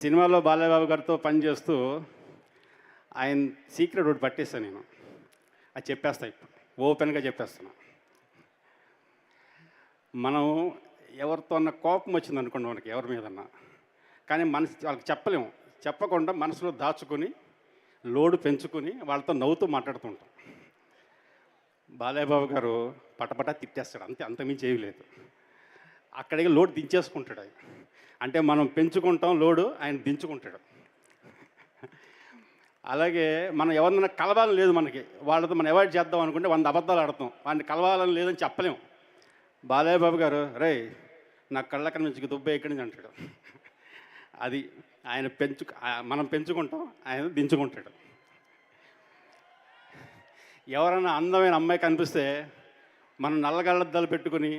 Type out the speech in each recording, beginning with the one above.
సినిమాలో బాలయ్యబాబు గారితో పనిచేస్తూ ఆయన సీక్రెట్ ఒకటి పట్టేస్తాను నేను. అది చెప్పేస్తా ఇప్పుడు, ఓపెన్గా చెప్పేస్తున్నా. మనం ఎవరితో అన్న కోపం వచ్చింది అనుకోండి, మనకి ఎవరి మీదన్నా, కానీ వాళ్ళకి చెప్పలేము. చెప్పకుండా మనసులో దాచుకొని లోడు పెంచుకొని వాళ్ళతో నవ్వుతూ మాట్లాడుతుంటాం. బాలయ్యబాబు గారు పటపటా తిట్టేస్తాడు, అంతే, అంతమించి ఏమీ లేదు. అక్కడికి లోడు దించేసుకుంటాడు ఆయన. అంటే మనం పెంచుకుంటాం లోడు, ఆయన దించుకుంటాడు. అలాగే మనం ఎవరినైనా కలవాలని లేదు మనకి, వాళ్ళతో మనం అవాయిడ్ చేద్దాం అనుకుంటే 100 అబద్ధాలు ఆడతాం. వాడిని కలవాలని లేదని చెప్పలేము. బాలయ్యబాబు గారు రే నా కళ్ళక్కడ నుంచి దుబ్బే ఎక్కడి నుంచి అంటాడు. అది ఆయన మనం పెంచుకుంటాం, ఆయన దించుకుంటాడు. ఎవరైనా అందమైన అమ్మాయి కనిపిస్తే మనం నల్లగళ్ళద్దాలు పెట్టుకుని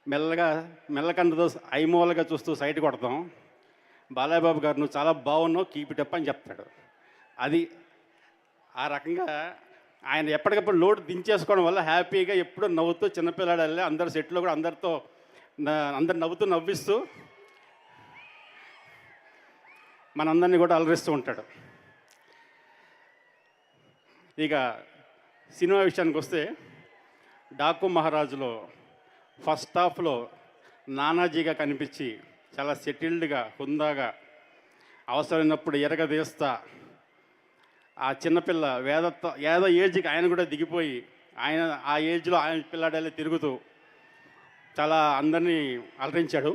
మెల్లకండతో ఐమూలగా చూస్తూ సైట్ కొడతాం. బాలయ్యబాబు గారు నువ్వు చాలా బాగున్నావు, కీప్ ఇట్ అప్ అని చెప్తాడు. అది ఆ రకంగా ఆయన ఎప్పటికప్పుడు లోడ్ దించేసుకోవడం వల్ల హ్యాపీగా ఎప్పుడూ నవ్వుతూ చిన్నపిల్లాడల్లే అందరు సెట్లో కూడా అందరు నవ్వుతూ నవ్విస్తూ మనందరినీ కూడా అలరిస్తూ ఉంటాడు. ఇక సినిమా విషయానికి వస్తే డాకు మహారాజులో ఫస్ట్ హాఫ్లో నానాజీగా కనిపించి చాలా సెటిల్డ్గా హుందాగా అవసరమైనప్పుడు ఎరగదీస్తా ఆ చిన్నపిల్ల ఏదో ఏజ్కి ఆయన కూడా దిగిపోయి ఆయన ఆ ఏజ్లో ఆయన పిల్లాడేళ్ళే తిరుగుతూ చాలా అందరినీ అలరించాడు.